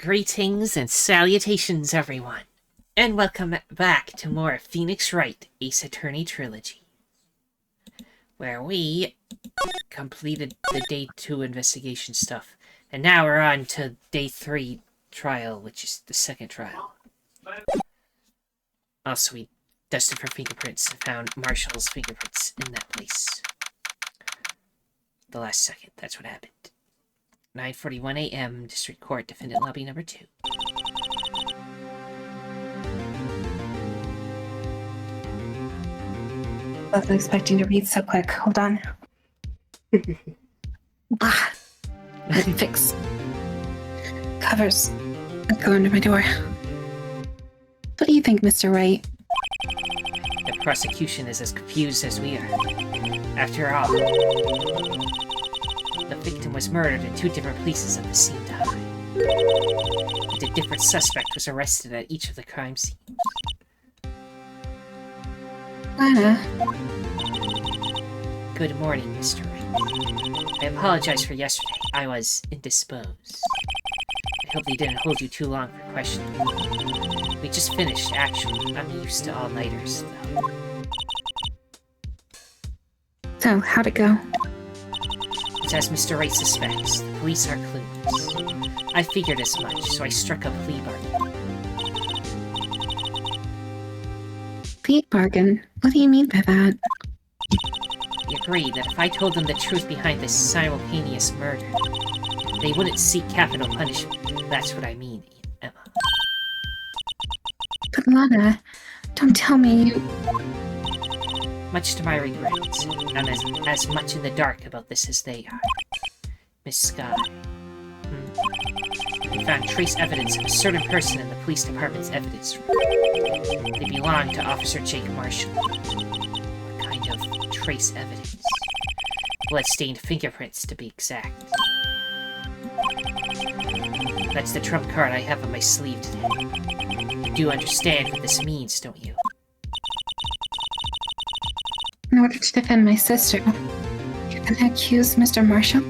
Greetings and salutations, everyone, and welcome back to more Phoenix Wright Ace Attorney Trilogy, where we completed the Day 2 investigation stuff, and now we're on to Day 3 trial, which is the second trial. Also, we dusted for fingerprints and found Marshall's fingerprints in that place. The last second, that's what happened. 9:41 a.m. District Court, Defendant Lobby number 2. Wasn't expecting to read so quick. Hold on. Fix. Covers. Go under my door. What do you think, Mr. Wright? The prosecution is as confused as we are. After all, the victim was murdered in 2 different places at the same time. And a different suspect was arrested at each of the crime scenes. Lana. Good morning, Mr. Wright. I apologize for yesterday. I was indisposed. I hope they didn't hold you too long for questioning. We just finished, actually. I'm used to all-nighters, though. So, how'd it go? It's as Mr. Wright suspects. The police are clueless. I figured as much, so I struck a plea bargain. Plea bargain? What do you mean by that? We agreed that if I told them the truth behind this simultaneous murder, they wouldn't seek capital punishment. That's what I mean, Emma. But Lana, don't tell me you... Much to my regret, I'm as much in the dark about this as they are. Miss Skye. We found trace evidence of a certain person in the police department's evidence room. They belong to Officer Jake Marshall. What kind of trace evidence? Blood-stained fingerprints, to be exact. That's the trump card I have on my sleeve today. You do understand what this means, don't you? In order to defend my sister, you're gonna accuse Mr. Marshall?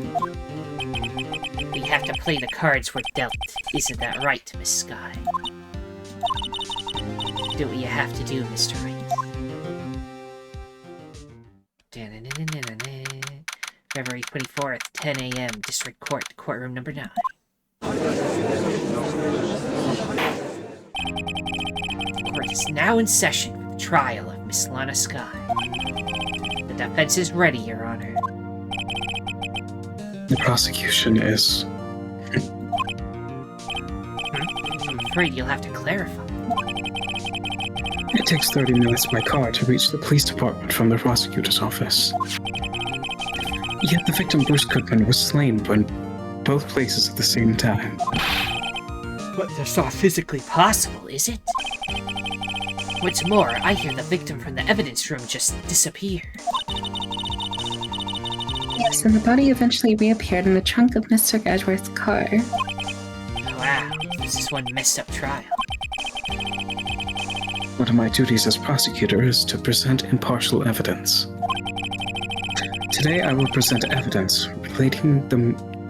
We have to play the cards we're dealt. Isn't that right, Miss Skye? Do what you have to do, Mr. Wright. February 24th, 10 a.m., District Court, courtroom number 9. The court is now in session for the trial of Miss Lana Skye. The defense is ready, Your Honor. The prosecution is... I'm afraid you'll have to clarify. It takes 30 minutes by car to reach the police department from the prosecutor's office. Yet the victim, Bruce Goodman, was slain in both places at the same time. But that's not physically possible, is it? What's more, I hear the victim from the evidence room just disappeared. Yes, and the body eventually reappeared in the trunk of Mr. Edgeworth's car. Wow, this is one messed up trial. One of my duties as prosecutor is to present impartial evidence. Today I will present evidence relating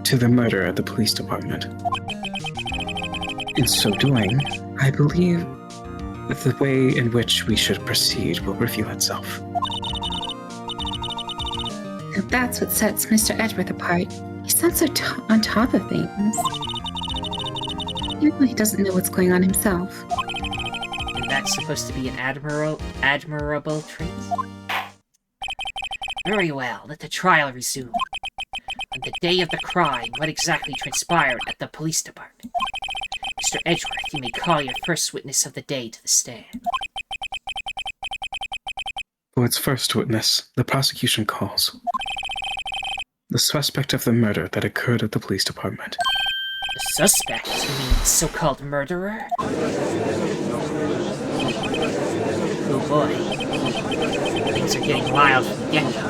to the murder at the police department. In so doing, I believe that the way in which we should proceed will reveal itself. And that's what sets Mr. Edgeworth apart. He sounds so on top of things. Even though he doesn't know what's going on himself. And that's supposed to be an admirable trait? Very well, let the trial resume. On the day of the crime, what exactly transpired at the police department? Mr. Edgeworth, you may call your first witness of the day to the stand. For its first witness, the prosecution calls the suspect of the murder that occurred at the police department. The suspect? You mean the so-called murderer? Oh boy. Things are getting wild from the get-go.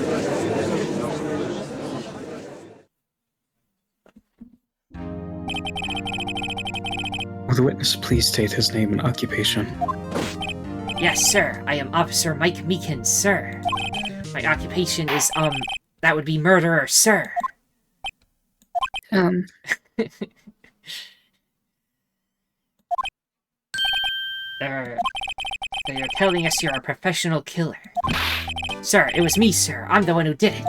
Will the witness please state his name and occupation? Yes, sir. I am Officer Mike Meekins, sir. My occupation is, that would be murderer, sir. They're telling us you're a professional killer. Sir, it was me, sir. I'm the one who did it.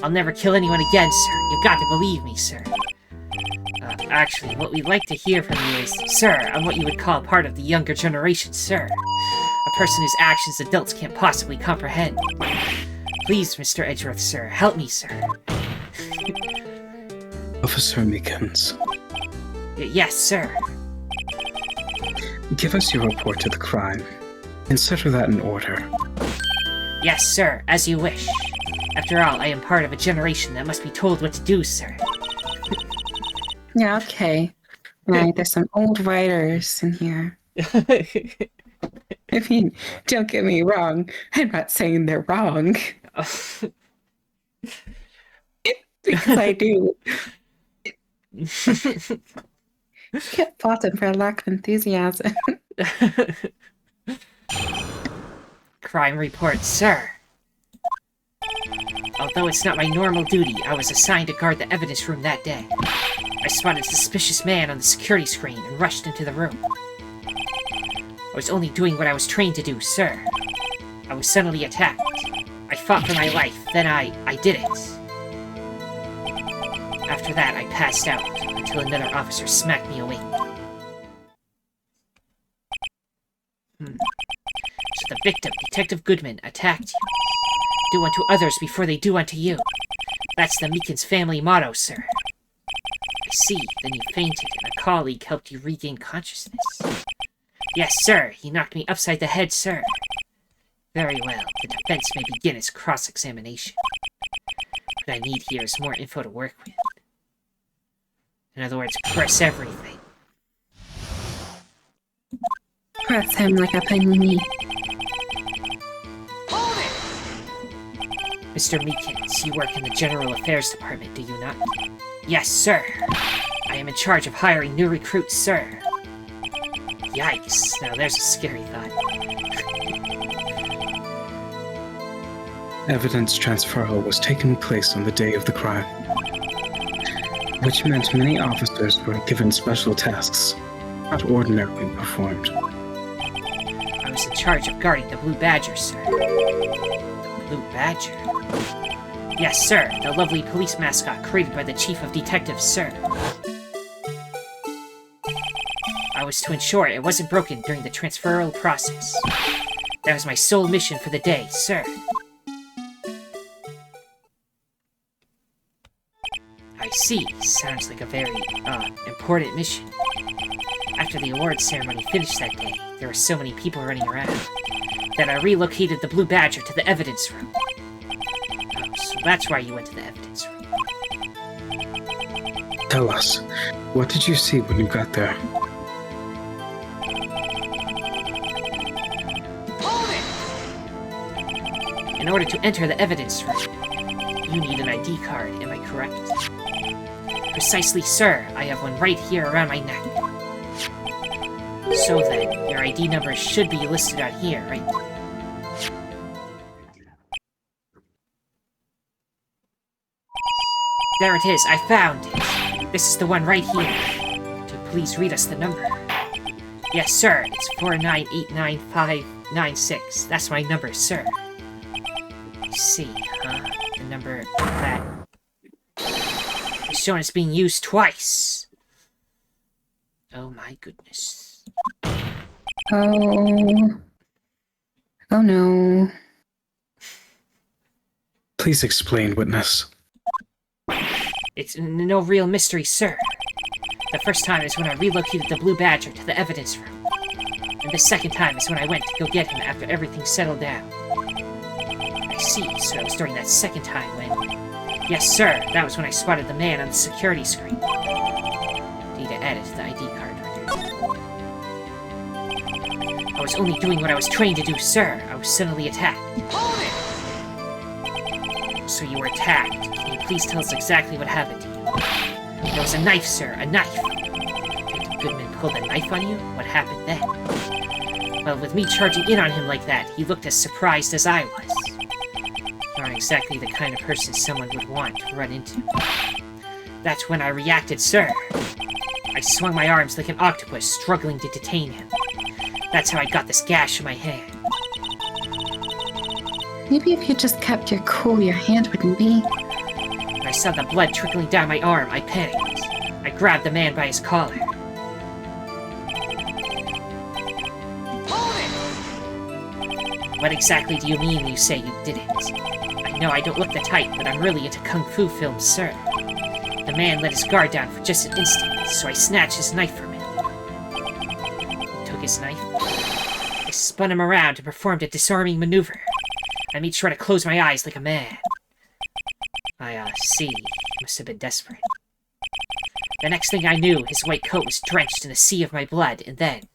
I'll never kill anyone again, sir. You've got to believe me, sir. Actually, what we'd like to hear from you is, sir, I'm what you would call part of the younger generation, sir. A person whose actions adults can't possibly comprehend. Please, Mr. Edgeworth, sir, help me, sir. Officer Meekins, Yes, sir. give us your report to the crime. Consider that in order. Yes, sir, as you wish. After all, I am part of a generation that must be told what to do, sir. Yeah, okay. Right, there's some old writers in here. I mean, don't get me wrong. I'm not saying they're wrong. Because I do. Can't fault them for a lack of enthusiasm. Crime report, sir. Although it's not my normal duty, I was assigned to guard the evidence room that day. I spotted a suspicious man on the security screen and rushed into the room. I was only doing what I was trained to do, sir. I was suddenly attacked. I fought for my life, then I did it. After that, I passed out until another officer smacked me awake. So the victim, Detective Goodman, attacked you. Do unto others before they do unto you. That's the Meekins family motto, sir. I see, then you fainted, and a colleague helped you regain consciousness. Yes, sir, he knocked me upside the head, sir. Very well, the defense may begin its cross-examination. What I need here is more info to work with. In other words, press everything. Press him like a panini. Mr. Meekins, you work in the General Affairs Department, do you not? Yes, sir. I am in charge of hiring new recruits, sir. Yikes. Now there's a scary thought. Evidence transferal was taking place on the day of the crime, which meant many officers were given special tasks not ordinarily performed. I was in charge of guarding the Blue Badger, sir. The Blue Badger? Yes, sir. The lovely police mascot created by the Chief of Detectives, sir. I was to ensure it wasn't broken during the transferal process. That was my sole mission for the day, sir. I see. Sounds like a very, important mission. After the awards ceremony finished that day, there were so many people running around that I relocated the Blue Badger to the evidence room. Oh, so that's why you went to the evidence room. Tell us, what did you see when you got there? In order to enter the evidence room, you need an ID card, am I correct? Precisely, sir. I have one right here around my neck. So then, your ID number should be listed out here, right? There it is, I found it. This is the one right here. Do please read us the number. Yes, sir, it's 4989596. That's my number, sir. I see, the number that is shown as being used twice. Oh my goodness. Oh. Oh no. Please explain, witness. It's no real mystery, sir. The first time is when I relocated the Blue Badger to the evidence room. And the second time is when I went to go get him after everything settled down. I see, so it was during that second time when... Yes, sir, that was when I spotted the man on the security screen. Need to add it to the ID card record. I was only doing what I was trained to do, sir. I was suddenly attacked. So you were attacked. Can you please tell us exactly what happened to you? There was a knife, sir, a knife. Detective Goodman pulled a knife on you? What happened then? Well, with me charging in on him like that, he looked as surprised as I was. You aren't exactly the kind of person someone would want to run into. That's when I reacted, sir. I swung my arms like an octopus, struggling to detain him. That's how I got this gash in my hand. Maybe if you just kept your cool, your hand wouldn't be. When I saw the blood trickling down my arm, I panicked. I grabbed the man by his collar. What exactly do you mean when you say you didn't? I know I don't look the type, but I'm really into kung fu films, sir. The man let his guard down for just an instant, so I snatched his knife from him. He took his knife. I spun him around and performed a disarming maneuver. I made sure to close my eyes like a man. I see. He must have been desperate. The next thing I knew, his white coat was drenched in a sea of my blood, and then,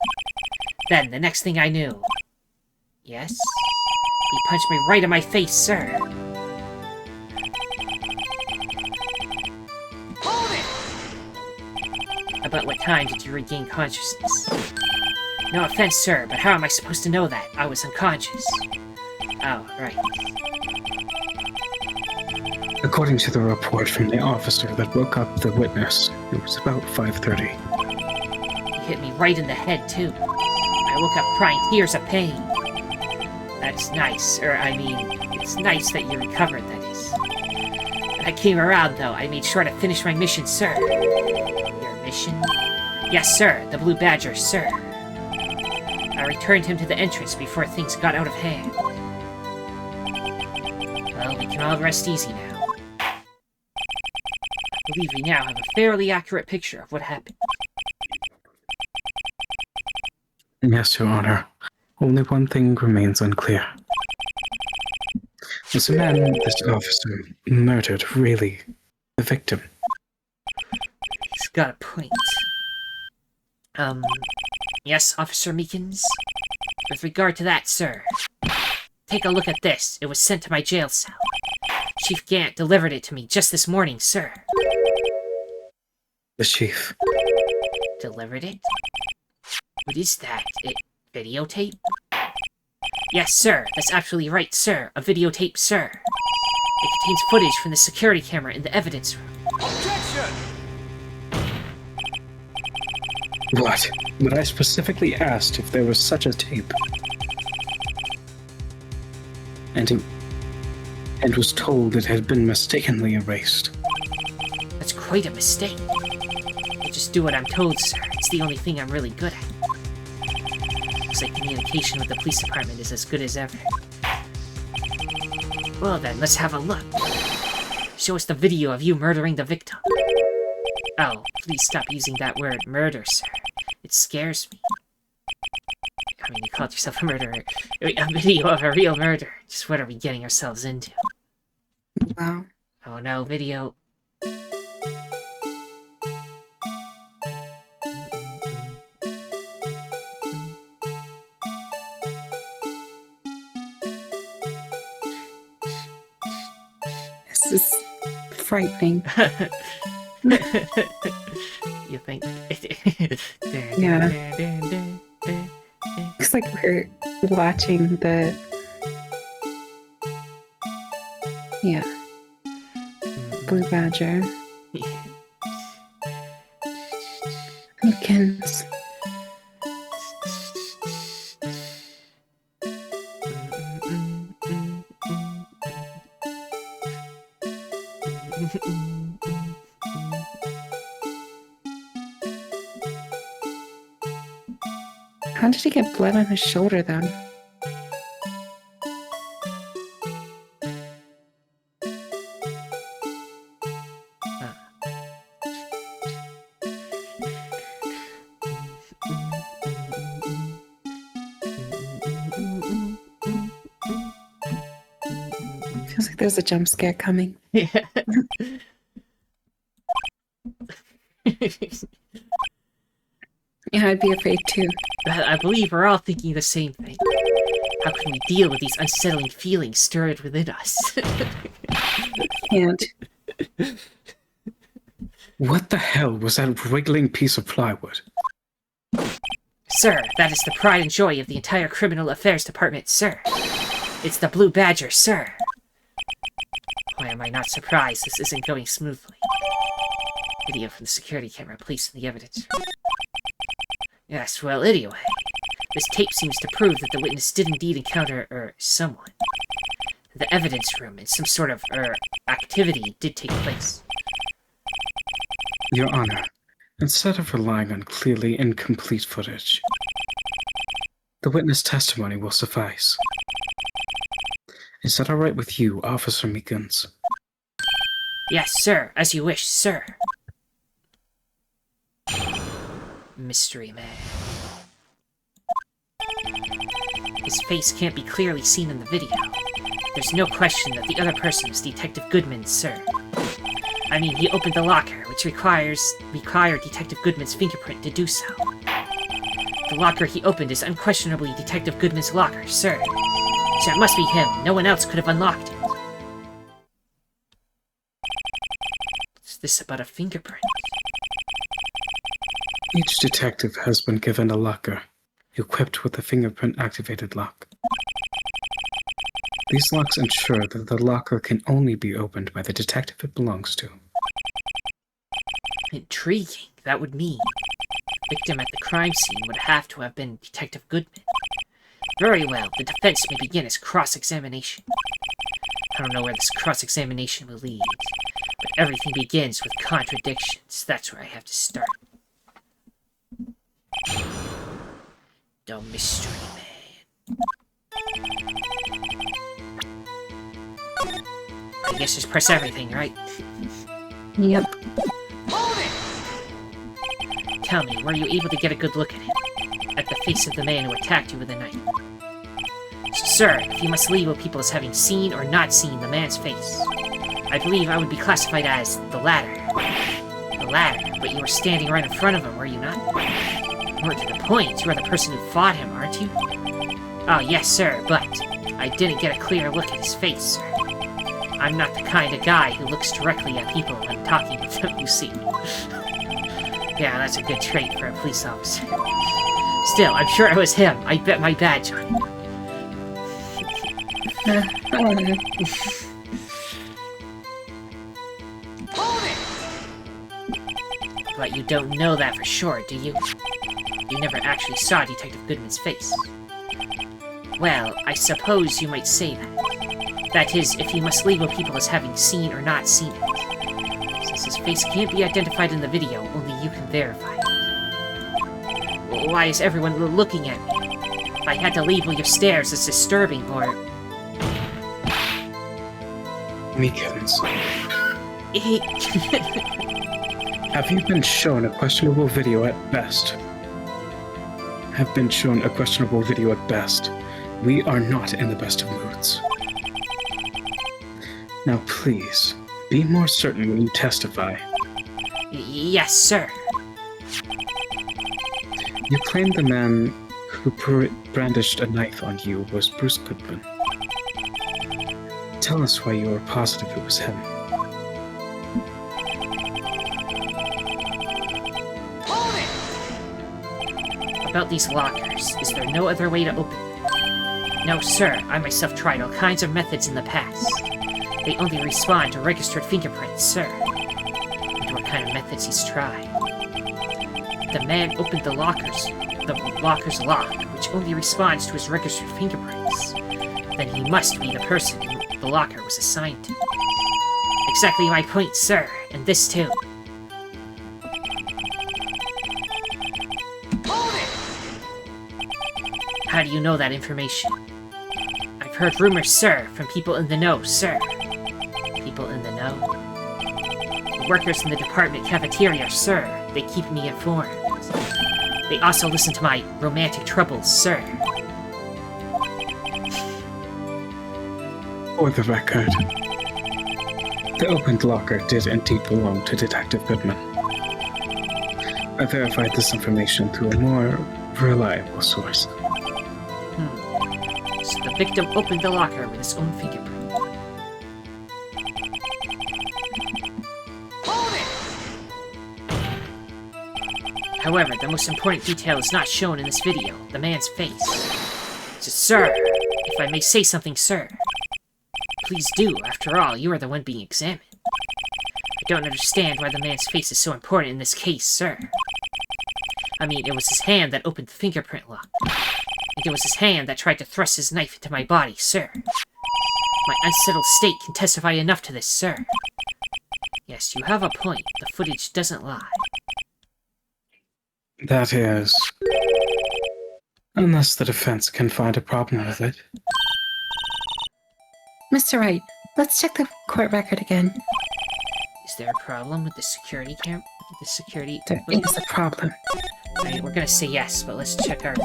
the next thing I knew... Yes? He punched me right in my face, sir. Hold it! About what time did you regain consciousness? No offense, sir, but how am I supposed to know that? I was unconscious. Oh, right. According to the report from the officer that woke up the witness, it was about 5:30. He hit me right in the head, too. I woke up crying tears of pain. That's nice, it's nice that you recovered, that is. When I came around, though, I made sure to finish my mission, sir. Your mission? Yes, sir, the Blue Badger, sir. I returned him to the entrance before things got out of hand. Well, we can all rest easy now. I believe we now have a fairly accurate picture of what happened. Yes, Your Honor. Only one thing remains unclear. Was the man this officer murdered really the victim? He's got a point. Yes, Officer Meekins? With regard to that, sir. Take a look at this. It was sent to my jail cell. Chief Gant delivered it to me just this morning, sir. The chief. Delivered it? What is that? Videotape? Yes, sir. That's absolutely right, sir. A videotape, sir. It contains footage from the security camera in the evidence room. Objection! What? But I specifically asked if there was such a tape. And was told it had been mistakenly erased. That's quite a mistake. I just do what I'm told, sir. It's the only thing I'm really good at. Looks like communication with the police department is as good as ever. Well then, let's have a look. Show us the video of you murdering the victim. Oh, please stop using that word, murder, sir. It scares me. I mean, you called yourself a murderer. A video of a real murder. Just what are we getting ourselves into? Wow. Oh no, video. This is frightening. You think? Yeah. Looks like we're watching the... Yeah. Blue Badger. Meekins. How did he get blood on his shoulder, though? Feels like there's a jump scare coming. Yeah. Yeah, I'd be afraid too. I believe we're all thinking the same thing. How can we deal with these unsettling feelings stirred within us? Can't. What the hell was that wriggling piece of plywood? Sir, that is the pride and joy of the entire Criminal Affairs Department, sir. It's the Blue Badger, sir. Why am I not surprised this isn't going smoothly? Video from the security camera placed in the evidence room. Yes, well, anyway. This tape seems to prove that the witness did indeed encounter, someone. The evidence room and some sort of, activity did take place. Your Honor, instead of relying on clearly incomplete footage, the witness testimony will suffice. Is that all right with you, Officer Meekins? Yes, sir. As you wish, sir. Mystery Man. His face can't be clearly seen in the video. There's no question that the other person is Detective Goodman, sir. I mean, he opened the locker, which required Detective Goodman's fingerprint to do so. The locker he opened is unquestionably Detective Goodman's locker, sir. So it must be him. No one else could have unlocked it. What's this about a fingerprint? Each detective has been given a locker, equipped with a fingerprint-activated lock. These locks ensure that the locker can only be opened by the detective it belongs to. Intriguing. That would mean the victim at the crime scene would have to have been Detective Goodman. Very well, the defense may begin its cross-examination. I don't know where this cross-examination will lead, but everything begins with contradictions. That's where I have to start. The Mystery Man. I guess just press everything, right? Yep. Tell me, were you able to get a good look at him? At the face of the man who attacked you with a knife? So, sir, if you must label people as having seen or not seen the man's face, I believe I would be classified as the latter. The latter, but you were standing right in front of him, were you not? More to the point, you are the person who fought him, aren't you? Oh, yes, sir, but I didn't get a clear look at his face, sir. I'm not the kind of guy who looks directly at people when talking with them, you see. Yeah, that's a good trait for a police officer. Still, I'm sure it was him. I bet my badge on him. But you don't know that for sure, do you? You never actually saw Detective Goodman's face. Well, I suppose you might say that. That is, if you must label people as having seen or not seen it. Since his face can't be identified in the video, only you can verify it. Why is everyone looking at me? If I had to label your stares as disturbing or... Meekins, Hey... have you been shown a questionable video at best? Have been shown a questionable video at best. We are not in the best of moods. Now please, be more certain when you testify. Yes, sir. You claim the man who brandished a knife on you was Bruce Goodman. Tell us why you are positive it was him. About these lockers, is there no other way to open them? No, sir. I myself tried all kinds of methods in the past. They only respond to registered fingerprints, sir. And what kind of methods he's tried? The man opened the locker's lock, which only responds to his registered fingerprints. Then he must be the person who the locker was assigned to. Exactly my point, sir, and this too. How do you know that information? I've heard rumors, sir, from people in the know, sir. People in the know? The workers in the department cafeteria, sir. They keep me informed. They also listen to my romantic troubles, sir. For the record, the opened locker did indeed belong to Detective Goodman. I verified this information through a more reliable source. So the victim opened the locker with his own fingerprint. However, the most important detail is not shown in this video, the man's face. So, sir, if I may say something, sir. Please do, after all, you are the one being examined. I don't understand why the man's face is so important in this case, sir. I mean, it was his hand that opened the fingerprint lock. and it was his hand that tried to thrust his knife into my body, sir. My unsettled state can testify enough to this, sir. Yes, you have a point. The footage doesn't lie. That is... unless the defense can find a problem with it. Mr. Wright, let's check the court record again. Is there a problem with the security cam? The security... There is a problem. Alright, we're gonna say yes, but let's check our...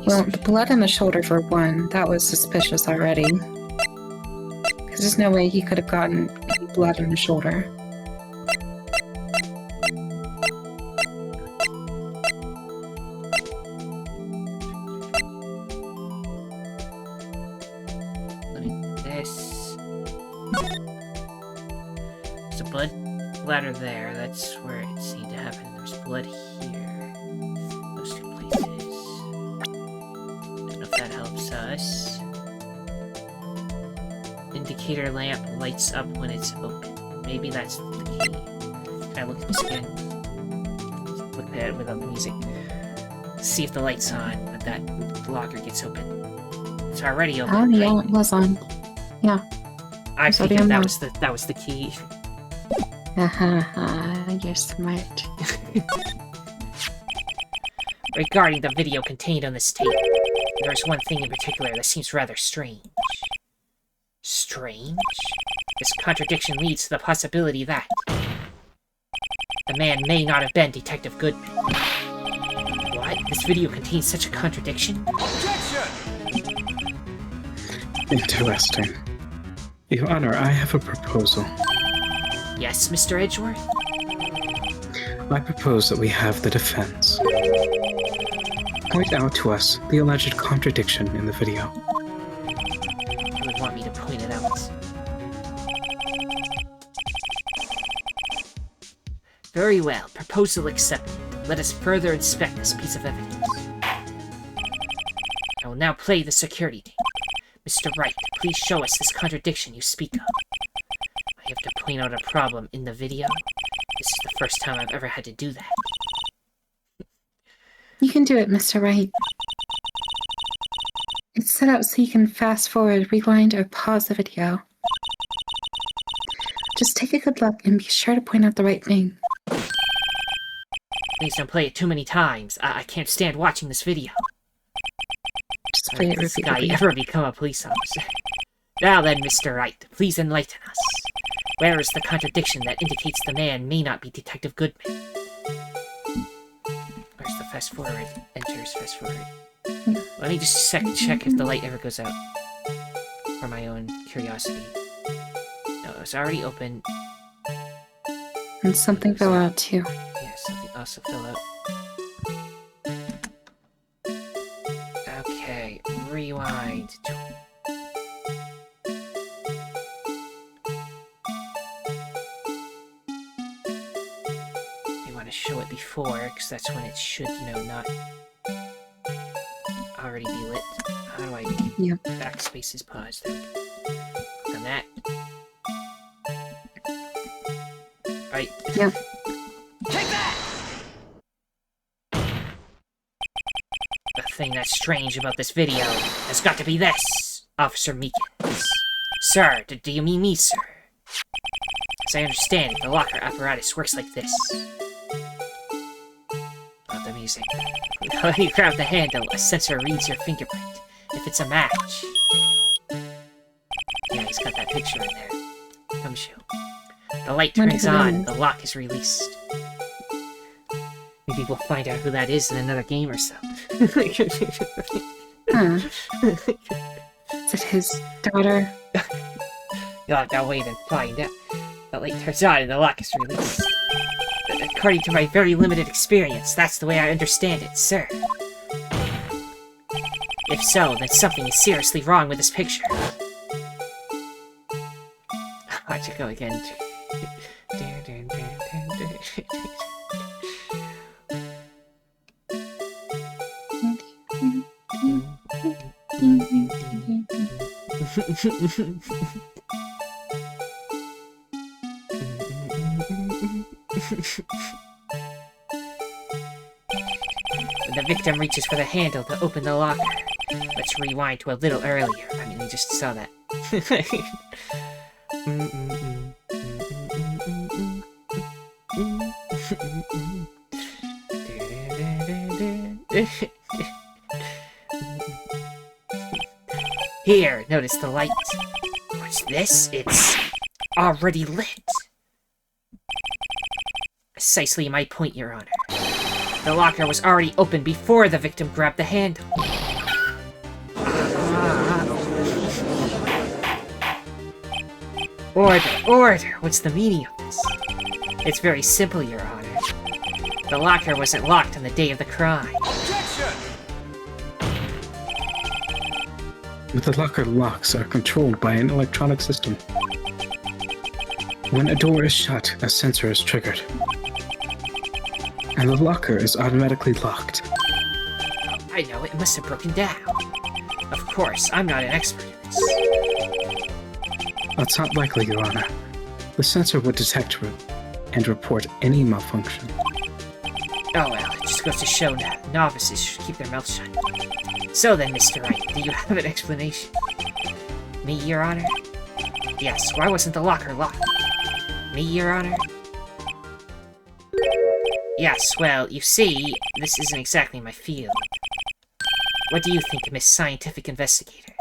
Well, the blood on the shoulder for one, that was suspicious already. Because there's no way he could have gotten any blood on the shoulder. This... There's a blood bladder there, that's where it seemed to happen. There's blood here. Those two places. Don't know if that helps us. Indicator lamp lights up when it's open. Maybe that's the key. Can I look at this again? Look at it without the music. See if the light's on, but that locker gets open. It's already open. Oh, yeah, right? it was on. Yeah. I It's figured already that was the key. You're smart. Regarding the video contained on this tape, there's one thing in particular that seems rather strange. Strange? This contradiction leads to the possibility that the man may not have been Detective Goodman. What? This video contains such a contradiction? Interesting. Your Honor, I have a proposal. Yes, Mr. Edgeworth? I propose that we have the defense point out to us the alleged contradiction in the video. You would want me to point it out. Very well. Proposal accepted. Let us further inspect this piece of evidence. I will now play the security tape. Mr. Wright, please show us this contradiction you speak of. I have to point out a problem in the video. This is the first time I've ever had to do that. You can do it, Mr. Wright. It's set up so you can fast forward, rewind, or pause the video. Just take a good look and be sure to point out the right thing. Please don't play it too many times. I can't stand watching this video. Just play it Does this guy repeatedly. ever become a police officer? Now then, Mr. Wright, please enlighten us. Where is the contradiction that indicates the man may not be Detective Goodman? Where's the fast forward? Enters fast forward. Let me just a second check if the light ever goes out. For my own curiosity. No, it's already open. And something fell out too. Yeah, something also fell out. Okay, rewind. You want to show it before, because that's when it should, you know, not already be lit. How do I keep Yep. backspace is paused? There we go. Click on that. Right. Yep. The thing that's strange about this video has got to be this, Officer Meekins. Sir, do you mean me, sir? As I understand it, the locker apparatus works like this. About the music. When you grab the handle, a sensor reads your fingerprint. If it's a match... Yeah, he's got that picture in there. Come show. The light When turns does it on, end? the lock is released. Maybe we'll find out who that is in another game or so. Huh. Is it his daughter? You'll have to wait and find out. The light turns on and the lock is released. According to my very limited experience, that's the way I understand it, sir. If so, then something is seriously wrong with this picture. Watch it go again. When the victim reaches for the handle to open the locker. Let's rewind to a little earlier. I mean, we just saw that. Here, notice the light. What's this? It's already lit. Precisely my point, Your Honor. The locker was already open before the victim grabbed the handle. Order! What's the meaning of this? It's very simple, Your Honor. The locker wasn't locked on the day of the crime. The locker locks are controlled by an electronic system. When a door is shut, a sensor is triggered. And the locker is automatically locked. I know, it must have broken down. Of course, I'm not an expert in this. That's not likely, Your Honor. The sensor would detect and report any malfunction. Oh well, it just goes to show that novices should keep their mouths shut. So then, Mr. Wright, do you have an explanation? Me, Your Honor? Yes, why wasn't the locker locked? Me, Your Honor? Yes, well, you see, this isn't exactly my field. What do you think, Miss Scientific Investigator?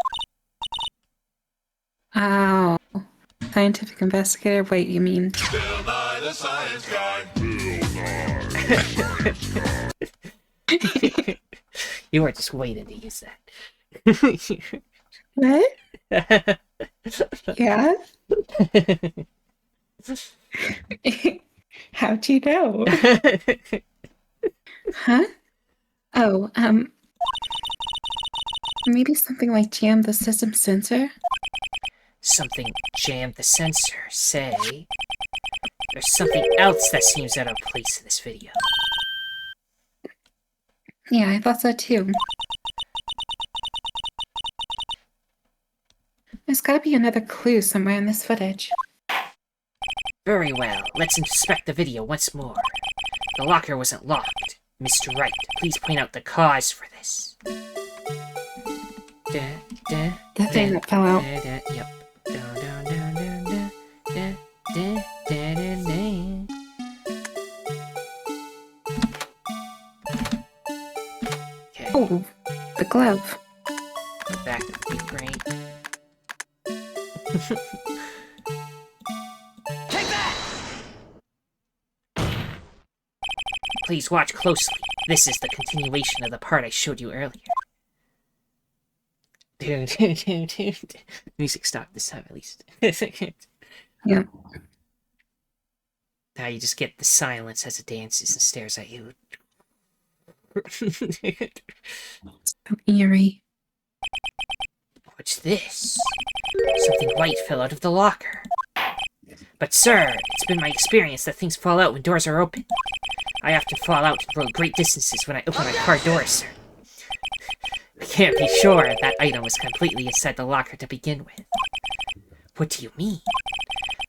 Oh, scientific investigator? Wait, you mean? Bill Nye the Science Guy. You were just waiting to use that. What? Yeah? How'd you know? Huh? Oh, maybe something like jam the system sensor? Something jammed the sensor, say. There's something else that seems out of place in this video. Yeah, I thought so too. There's gotta be another clue somewhere in this footage. Very well, let's inspect the video once more. The locker wasn't locked. Mr. Wright, please point out the cause for this. The thing that fell out. Yep. Okay, Oh, the glove. go back to the brain. Please watch closely. This is the continuation of the part I showed you earlier. Music stopped this time, at least. Yeah. Now you just get the silence as it dances and stares at you. So eerie. What's this? Something white fell out of the locker. But sir, it's been my experience that things fall out when doors are open. I often fall out and roll great distances when I open my car doors, sir. I can't be sure that item was completely inside the locker to begin with. What do you mean?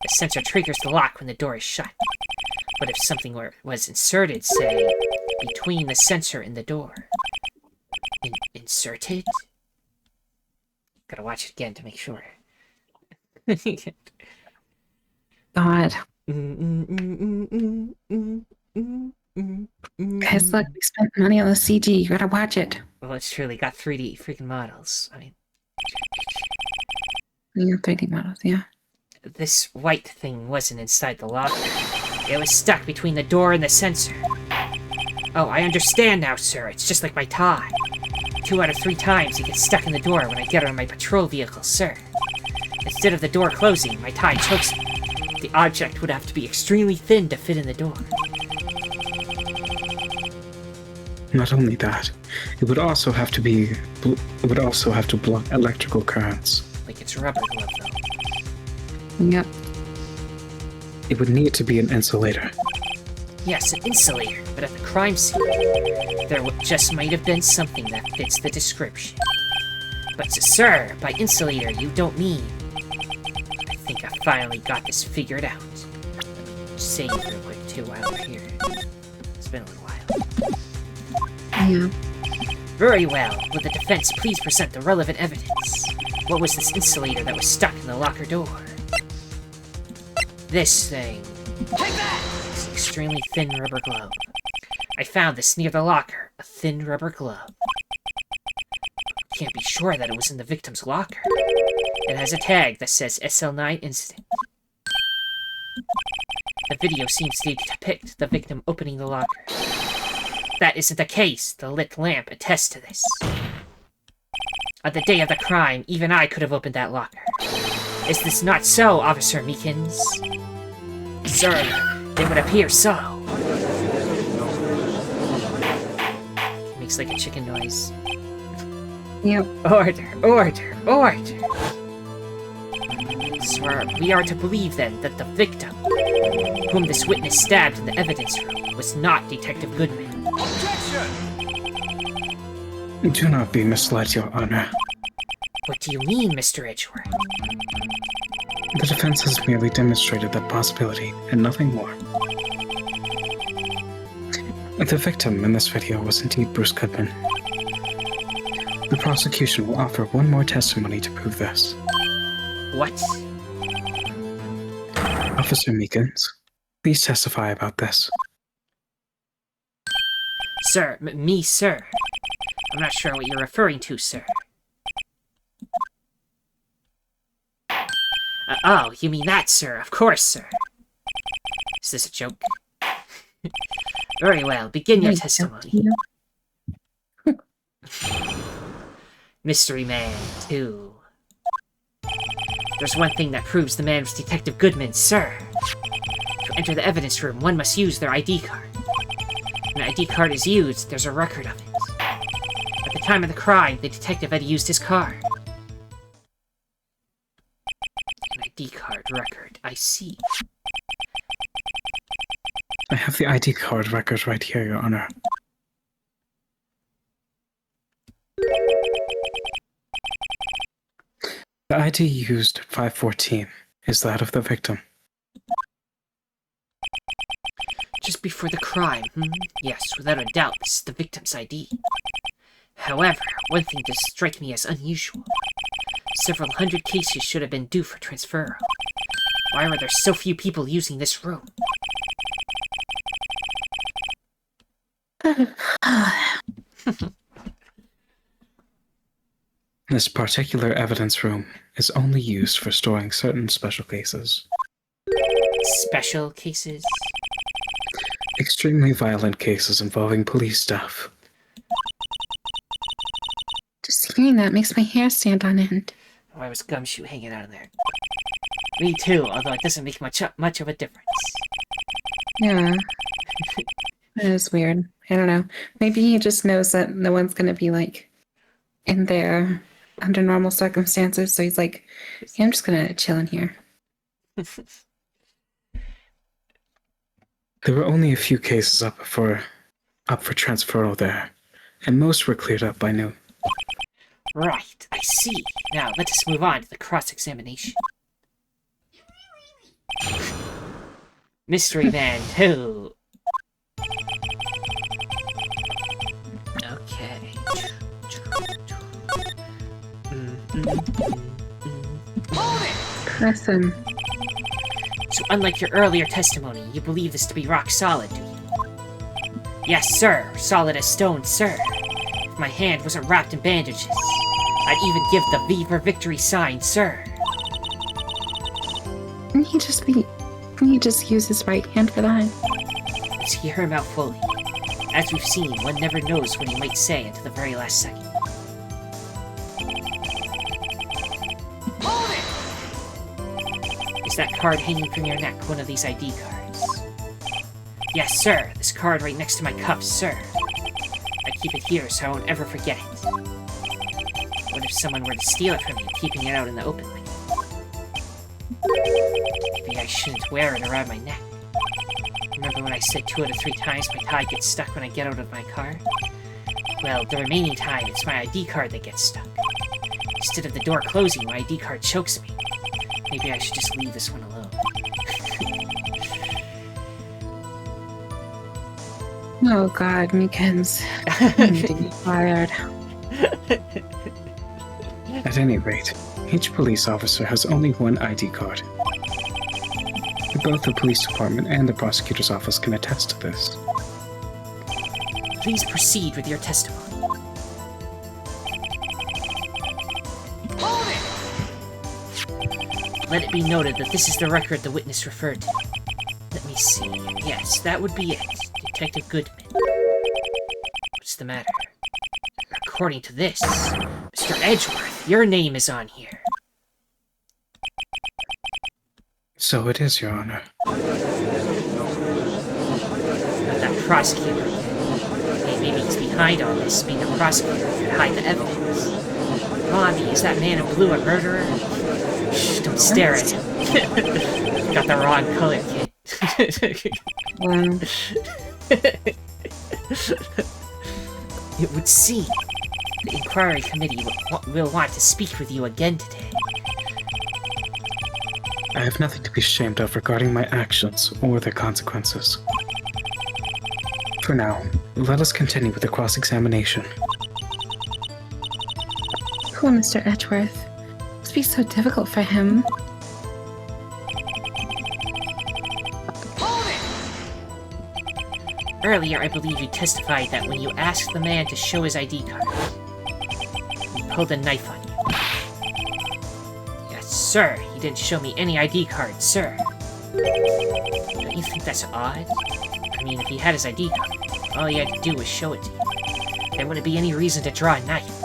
The sensor triggers the lock when the door is shut. What if something was inserted, say, between the sensor and the door? Inserted? Gotta watch it again to make sure. God. Guys, look, we spent money on the CG. You gotta watch it. Well, it's truly got 3D freaking models. I mean, Yeah, 3D models, yeah. this white thing wasn't inside the locker. It was stuck between the door and the sensor. Oh, I understand now, sir. It's just like my tie. 2 out of 3 times it gets stuck in the door when I get her in my patrol vehicle, sir. Instead of the door closing, my tie chokes me. The object would have to be extremely thin to fit in the door. Not only that, it would also have to be. It would also have to block electrical currents. Like it's rubber glove, though. Yep. It would need to be an insulator. Yes, an insulator, but at the crime scene, there just might have been something that fits the description. But sir, by insulator, you don't mean... I think I finally got this figured out. Let me save real quick, too, while we're here. It's been a little while. Yeah. Very well. Will the defense please present the relevant evidence? What was this insulator that was stuck in the locker door? This thing. Take that! It's an extremely thin rubber glove. I found this near the locker. A thin rubber glove. Can't be sure that it was in the victim's locker. It has a tag that says SL9 incident. The video seems to depict the victim opening the locker. That isn't the case. The lit lamp attests to this. On the day of the crime, even I could have opened that locker. Is this not so, Officer Meekins? Sir, it would appear so. It makes like a chicken noise. Yep. Order, order, order! Sir, we are to believe then that the victim, whom this witness stabbed in the evidence room, was not Detective Goodman. Objection! Do not be misled, Your Honor. What do you mean, Mr. Edgeworth? The defense has merely demonstrated that possibility, and nothing more. The victim in this video was indeed Bruce Goodman. The prosecution will offer one more testimony to prove this. What? Officer Meekins, please testify about this. Sir, me, sir. I'm not sure what you're referring to, sir. Oh, you mean that, sir? Of course, sir. Is this a joke? Very well, begin your testimony. Mystery Man 2. There's one thing that proves the man was Detective Goodman, sir. To enter the evidence room, one must use their ID card. When an ID card is used, there's a record of it. At the time of the crime, the detective had used his card. An ID card record, I see. I have the ID card record right here, Your Honor. The ID used 514 is that of the victim. Just before the crime, Yes, without a doubt, this is the victim's ID. However, one thing does strike me as unusual. Several hundred cases should have been due for transfer. Why were there so few people using this room? This particular evidence room is only used for storing certain special cases. Special cases? Extremely violent cases involving police staff. Just hearing that makes my hair stand on end. Why was Gumshoe hanging out in there? Me too, although it doesn't make much of a difference. Yeah. That is weird. I don't know. Maybe he just knows that no one's gonna be like in there under normal circumstances, so he's like, yeah, I'm just gonna chill in here. There were only a few cases up for transferal there, and most were cleared up by noon. Right, I see. Now, let us move on to the cross-examination. Mystery Man 2. Okay. Press him. So unlike your earlier testimony, you believe this to be rock solid, do you? Yes, sir. Solid as stone, sir. If my hand wasn't wrapped in bandages, I'd even give the V for victory sign, sir. Can he just use his right hand for that? Let's hear him out fully. As we've seen, one never knows what he might say until the very last second. Is that card hanging from your neck one of these ID cards? Yes, sir. This card right next to my cuffs, sir. I keep it here so I won't ever forget it. What if someone were to steal it from me, keeping it out in the open like that? Maybe I shouldn't wear it around my neck. Remember when I said 2 out of 3 times my tie gets stuck when I get out of my car? Well, the remaining time, it's my ID card that gets stuck. Instead of the door closing, my ID card chokes me. Maybe I should just leave this one alone. Oh god, Meekins. I need to be fired. At any rate, each police officer has only one ID card. Both the police department and the prosecutor's office can attest to this. Please proceed with your testimony. Let it be noted that this is the record the witness referred to. Let me see. Yes, that would be it. Detective Goodman. What's the matter? According to this, Mr. Edgeworth, your name is on here. So it is, Your Honor. Not that prosecutor. Hey, maybe he's behind all this, being a prosecutor could hide the evidence. Mommy, is that man in blue a murderer? Shh, don't stare at him. Got the wrong color, kid. Wow. It would seem the inquiry committee will want to speak with you again today. I have nothing to be ashamed of regarding my actions or their consequences. For now, let us continue with the cross-examination. Poor Mr. Edgeworth. It must be so difficult for him. Earlier, I believe you testified that when you asked the man to show his ID card, he pulled a knife on you. Yes, sir. He didn't show me any ID card, sir. Don't you think that's odd? I mean, if he had his ID card, all he had to do was show it to you. There wouldn't be any reason to draw a knife.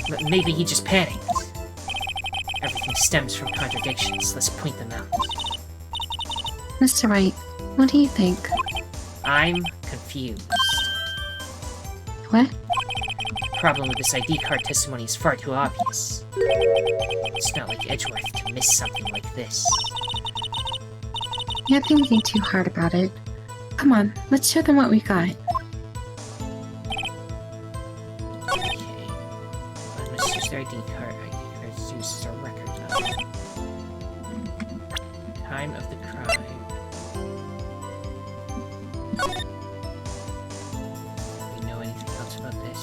But maybe he just panicked. Everything stems from contradictions. Let's point them out. Mr. Wright, what do you think? I'm confused. What? The problem with this ID card testimony is far too obvious. It's not like Edgeworth to miss something like this. You're thinking too hard about it. Come on, let's show them what we got. Okay. Let's use their ID card. ID card is used as a record of time of the crime. Do we know anything else about this?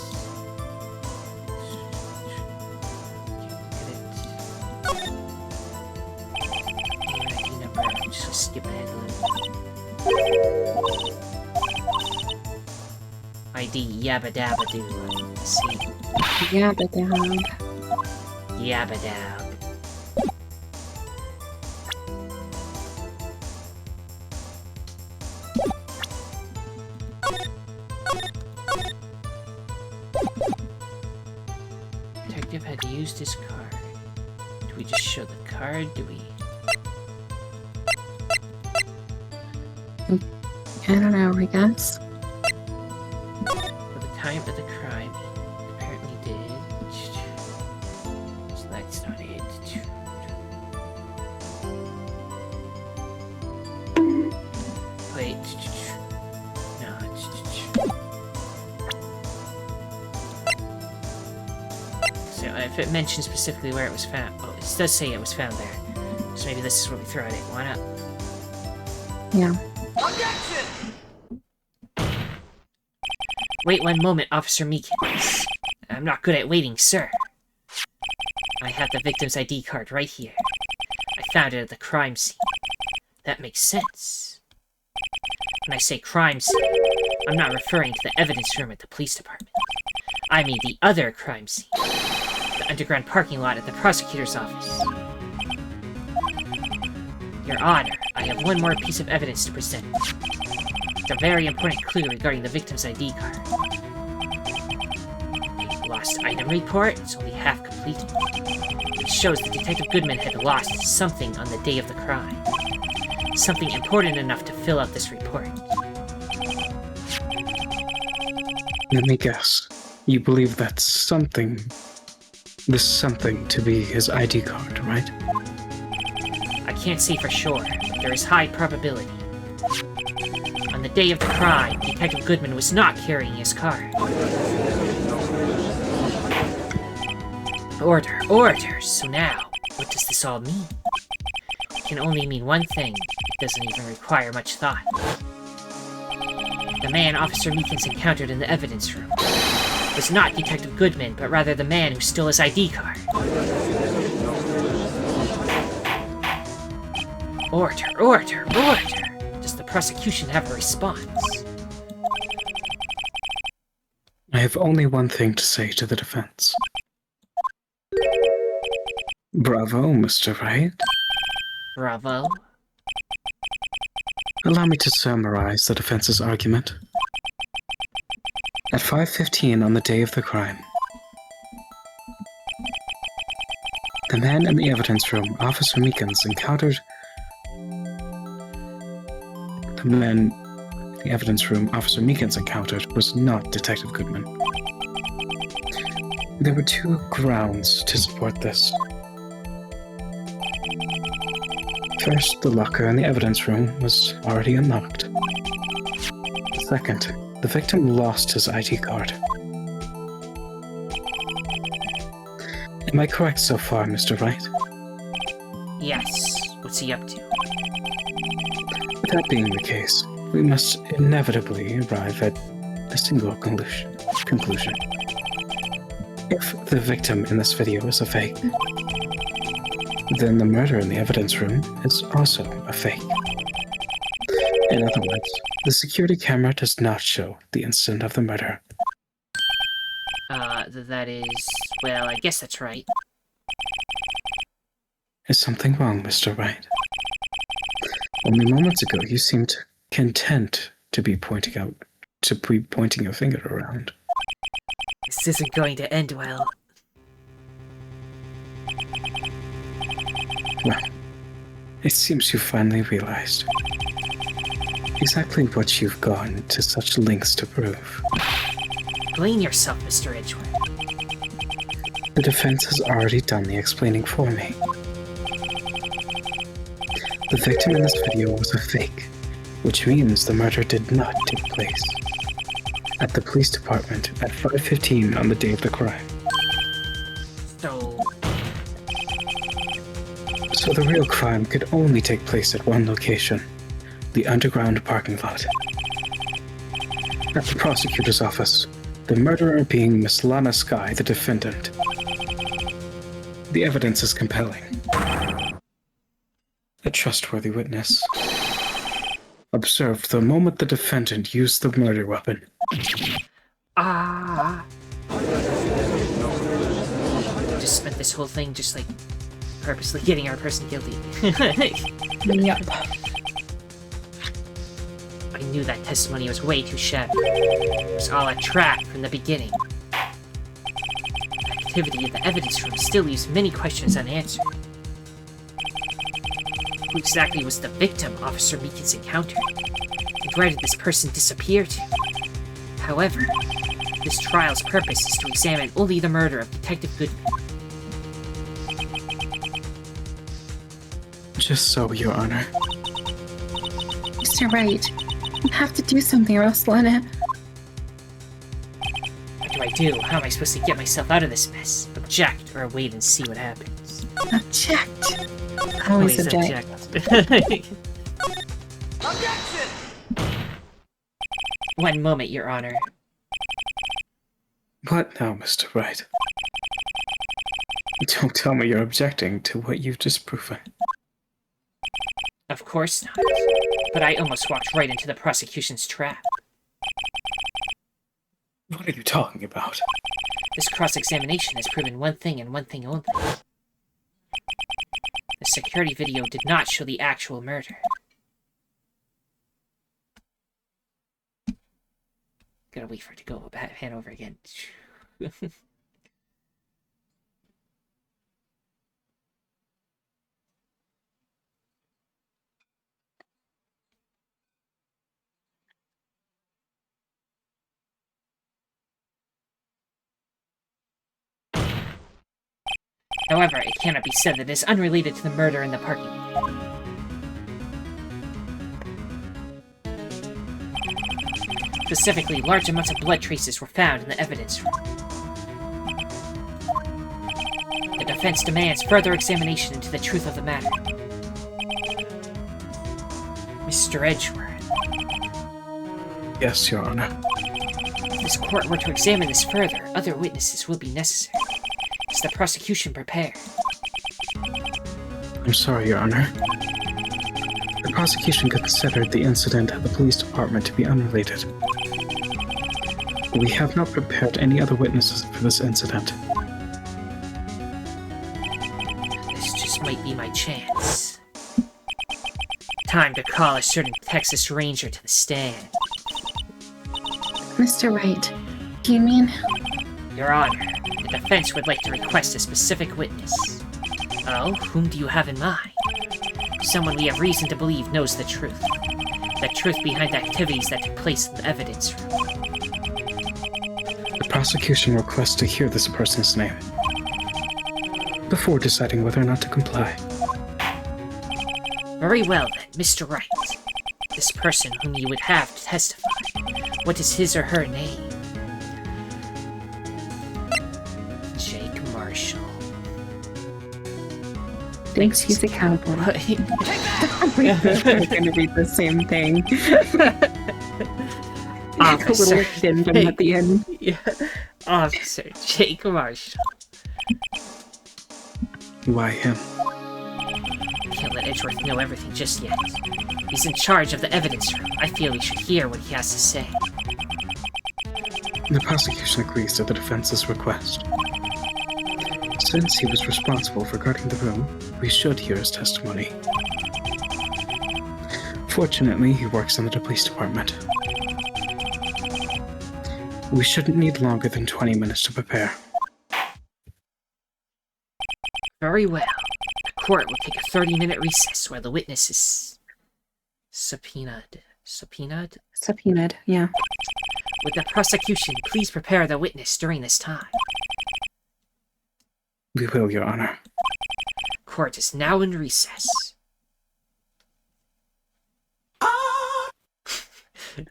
ID number. Just skip ahead a little. ID Yabba Dabba Doo. Let's see. Yeah, but Yabba Dab. Detective had used his card. Do we just show the card? Do we? I don't know, I guess. For the time of the crime, he apparently did. So that's not it. Wait. No. So if it mentions specifically where it was found, oh, it does say it was found there. So maybe this is where we throw it in. Why not? Yeah. Wait one moment, Officer Meekins. I'm not good at waiting, sir. I have the victim's ID card right here. I found it at the crime scene. That makes sense. When I say crime scene, I'm not referring to the evidence room at the police department. I mean the other crime scene. The underground parking lot at the prosecutor's office. Your Honor, I have one more piece of evidence to present. It's a very important clue regarding the victim's ID card. The lost item report is only half completed. It shows that Detective Goodman had lost something on the day of the crime. Something important enough to fill out this report. Let me guess. You believe that something... this something to be his ID card, right? I can't say for sure, but there is high probability. On the day of the crime, Detective Goodman was not carrying his card. Order, order! So now, what does this all mean? It can only mean one thing. It doesn't even require much thought. The man Officer Meekins encountered in the evidence room was not Detective Goodman, but rather the man who stole his ID card. Order! Does the prosecution have a response? I have only one thing to say to the defense. Bravo, Mr. Wright. Bravo. Allow me to summarize the defense's argument. At 5:15 on the day of the crime, the man in the evidence room, Officer Meekins, encountered was not Detective Goodman. There were two grounds to support this. First, the locker in the evidence room was already unlocked. Second, the victim lost his ID card. Am I correct so far, Mr. Wright? Yes. What's he up to? That being the case, we must inevitably arrive at a single conclusion. If the victim in this video is a fake, then the murder in the evidence room is also a fake. In other words, the security camera does not show the instant of the murder. That is... well, I guess that's right. Is something wrong, Mr. Wright? Only moments ago, you seemed content to be pointing your finger around. This isn't going to end well. Well, it seems you finally realized exactly what you've gone to such lengths to prove. Blame yourself, Mr. Edgeworth. The defense has already done the explaining for me. The victim in this video was a fake, which means the murder did not take place at the police department at 5:15 on the day of the crime. So the real crime could only take place at one location, the underground parking lot. At the prosecutor's office, the murderer being Miss Lana Skye, the defendant. The evidence is compelling. A trustworthy witness observed the moment the defendant used the murder weapon. Just spent this whole thing just like purposely getting our person guilty. Yup. I knew that testimony was way too shabby. It was all a trap from the beginning. Activity in the evidence room still leaves many questions unanswered. Who exactly was the victim Officer Meekins encountered? And where did this person disappear to? However, this trial's purpose is to examine only the murder of Detective Goodman. Just so, Your Honor. Mr. Wright, you have to do something or else Lana... What do I do? How am I supposed to get myself out of this mess? Object or wait and see what happens? Object. Always object. Objection! One moment, Your Honor. What now, Mr. Wright? Don't tell me you're objecting to what you've just proven. Of course not. But I almost walked right into the prosecution's trap. What are you talking about? This cross-examination has proven one thing and one thing only. The security video did not show the actual murder. Gotta wait for it to go hand over again. However, it cannot be said that it is unrelated to the murder in the parking lot. Specifically, large amounts of blood traces were found in the evidence room. The defense demands further examination into the truth of the matter. Mr. Edgeworth, Yes, Your Honor. If this court were to examine this further, other witnesses will be necessary. Is the prosecution prepared? I'm sorry, Your Honor. The prosecution considered the incident at the police department to be unrelated. We have not prepared any other witnesses for this incident. This just might be my chance. Time to call a certain Texas Ranger to the stand. Mr. Wright, do you mean... Your Honor, the defense would like to request a specific witness. Oh, whom do you have in mind? Someone we have reason to believe knows the truth. The truth behind the activities that took place in the evidence room. The prosecution requests to hear this person's name before deciding whether or not to comply. Very well then, Mr. Wright. This person whom you would have to testify, what is his or her name? Jake Marshall. Thinks he's accountable. We're gonna read the same thing. A Officer little addendum at the end. Yeah. Officer Jake Marshall. Why him? Can't let Edgeworth know everything just yet. He's in charge of the evidence room. I feel we should hear what he has to say. The prosecution agrees to the defense's request. Since he was responsible for guarding the room, we should hear his testimony. Fortunately, he works in the police department. We shouldn't need longer than 20 minutes to prepare. Very well. The court will take a 30-minute recess while the witness is subpoenaed. Subpoenaed? Subpoenaed, yeah. Would the prosecution please prepare the witness during this time? We will, Your Honor. Court is now in recess.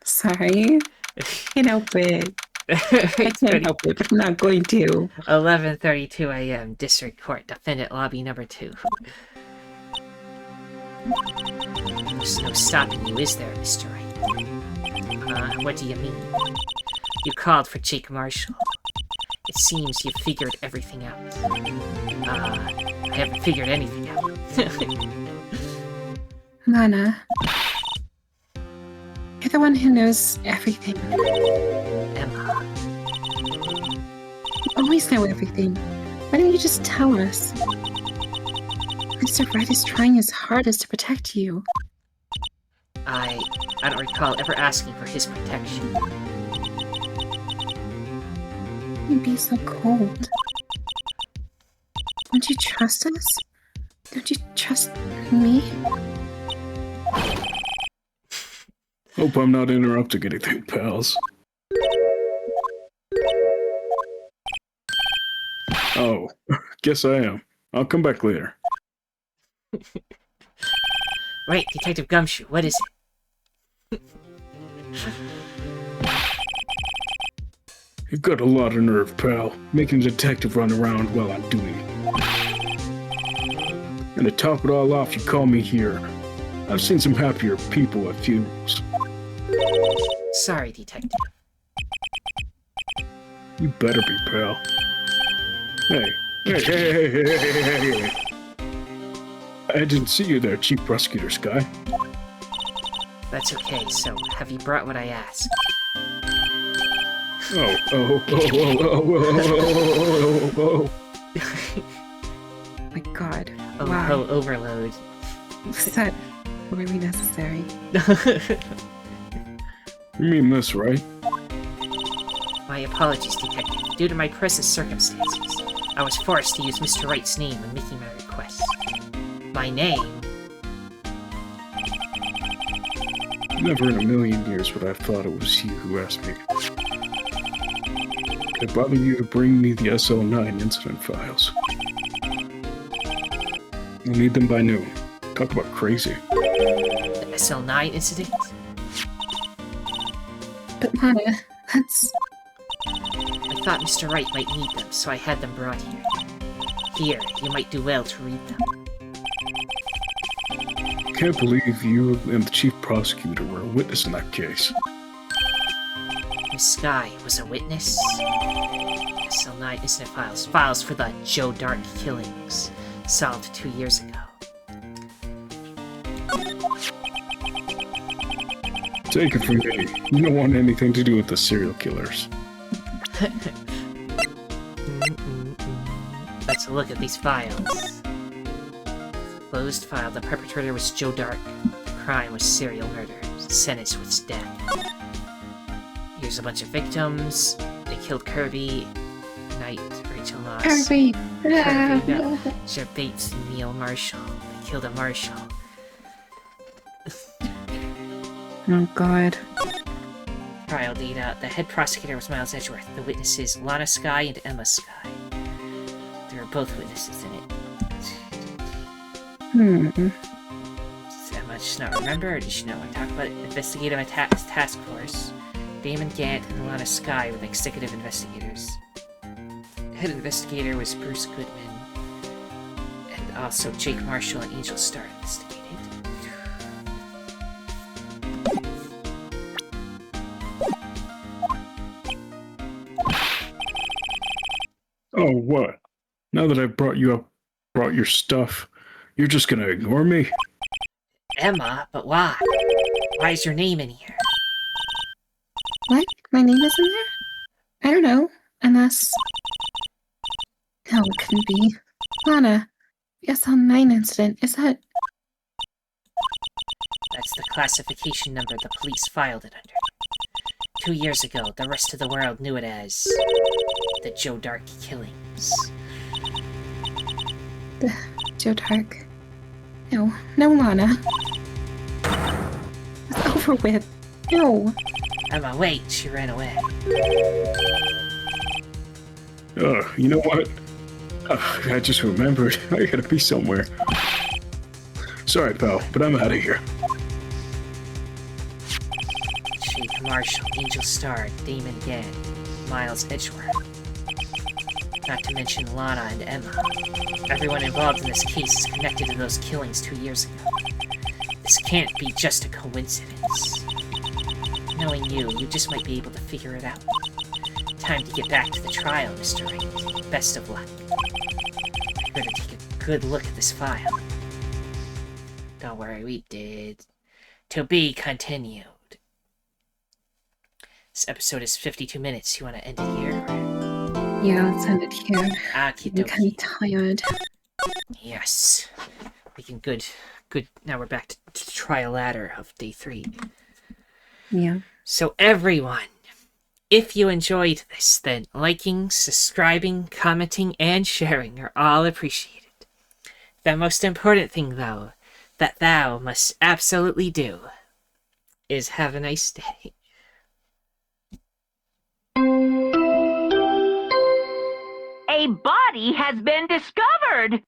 Sorry. Can't help it. I can't help it, but I'm not going to. 11:32 a.m. District Court, Defendant Lobby Number 2. There's no stopping you, is there, Mr. Wright? What do you mean? You called for Jake Marshall. It seems you've figured everything out. I haven't figured anything out. Lana. You're the one who knows everything. Emma. You always know everything. Why don't you just tell us? Mr. Wright is trying his hardest to protect you. I don't recall ever asking for his protection. You'd be so cold. Don't you trust us? Don't you trust me? Hope I'm not interrupting anything, pals. Oh, guess I am. I'll come back later. Right, Detective Gumshoe, what is it? You've got a lot of nerve, pal. Making a detective run around while I'm doing it. And to top it all off, you call me here. I've seen some happier people at funerals. Sorry, Detective. You better be, pal. Hey. I didn't see you there, Chief Prosecutor Sky. That's okay, so have you brought what I asked? Oh. My God. Oh, Wow. overload. Was that really necessary? You mean this, right? My apologies, Detective. Due to my present circumstances, I was forced to use Mr. Wright's name when making my request. My name? Never in a million years would I have thought it was you who asked me. Could it bother you to bring me the SL9 incident files? I'll need them by noon. Talk about crazy. The SL9 incident? But Lana, that's... I thought Mr. Wright might need them, so I had them brought here. Here, you might do well to read them. Can't believe you and the chief prosecutor were a witness in that case. Miss Sky was a witness. SL9 incident files. Files for the Joe Dark killings. Solved 2 years ago. Take it from me. You don't want anything to do with the serial killers. Let's look at these files. Closed file. The perpetrator was Joe Dark. The crime was serial murder. Sentence was death. Here's a bunch of victims. They killed Kirby, Knight, Rachel Moss. Kirby! Kirby, no. Sir Bates, Neil Marshall. They killed a Marshall. Oh god. Trial data. The head prosecutor was Miles Edgeworth. The witnesses, Lana Sky and Emma Sky. There were both witnesses in it. Does Emma just not remember, or does she not want to talk about it? Investigative Task Force. Damon Gant and Lana Sky were the executive investigators. The head investigator was Bruce Goodman. And also Jake Marshall and Angel Starr investigated. Oh, what? Now that I've brought your stuff, you're just gonna ignore me? Emma, but why? Why is your name in here? What? My name is in there? I don't know. Unless... No, it couldn't be. Lana, the SL9 incident, is that... That's the classification number the police filed it under. 2 years ago, the rest of the world knew it as... the Joe Dark killings. The Joe Dark. No, no, Lana. It's over with. No. Emma, wait, she ran away. You know what? I just remembered. I gotta be somewhere. Sorry, pal, but I'm out of here. Jake Marshall, Angel Starr, Damon Gant, Miles Edgeworth. Not to mention Lana and Emma. Everyone involved in this case is connected to those killings 2 years ago. This can't be just a coincidence. Knowing you just might be able to figure it out. Time to get back to the trial, Mr. Wright. Best of luck. I better take a good look at this file. Don't worry, we did. To be continued. This episode is 52 minutes. You want to end it here? Yeah, let's end it here. I'm kind Okie of tired. Yes. We can good. Now we're back to the trial ladder of day 3. Yeah. So everyone, if you enjoyed this, then liking, subscribing, commenting, and sharing are all appreciated. The most important thing, though, that thou must absolutely do is have a nice day. A body has been discovered!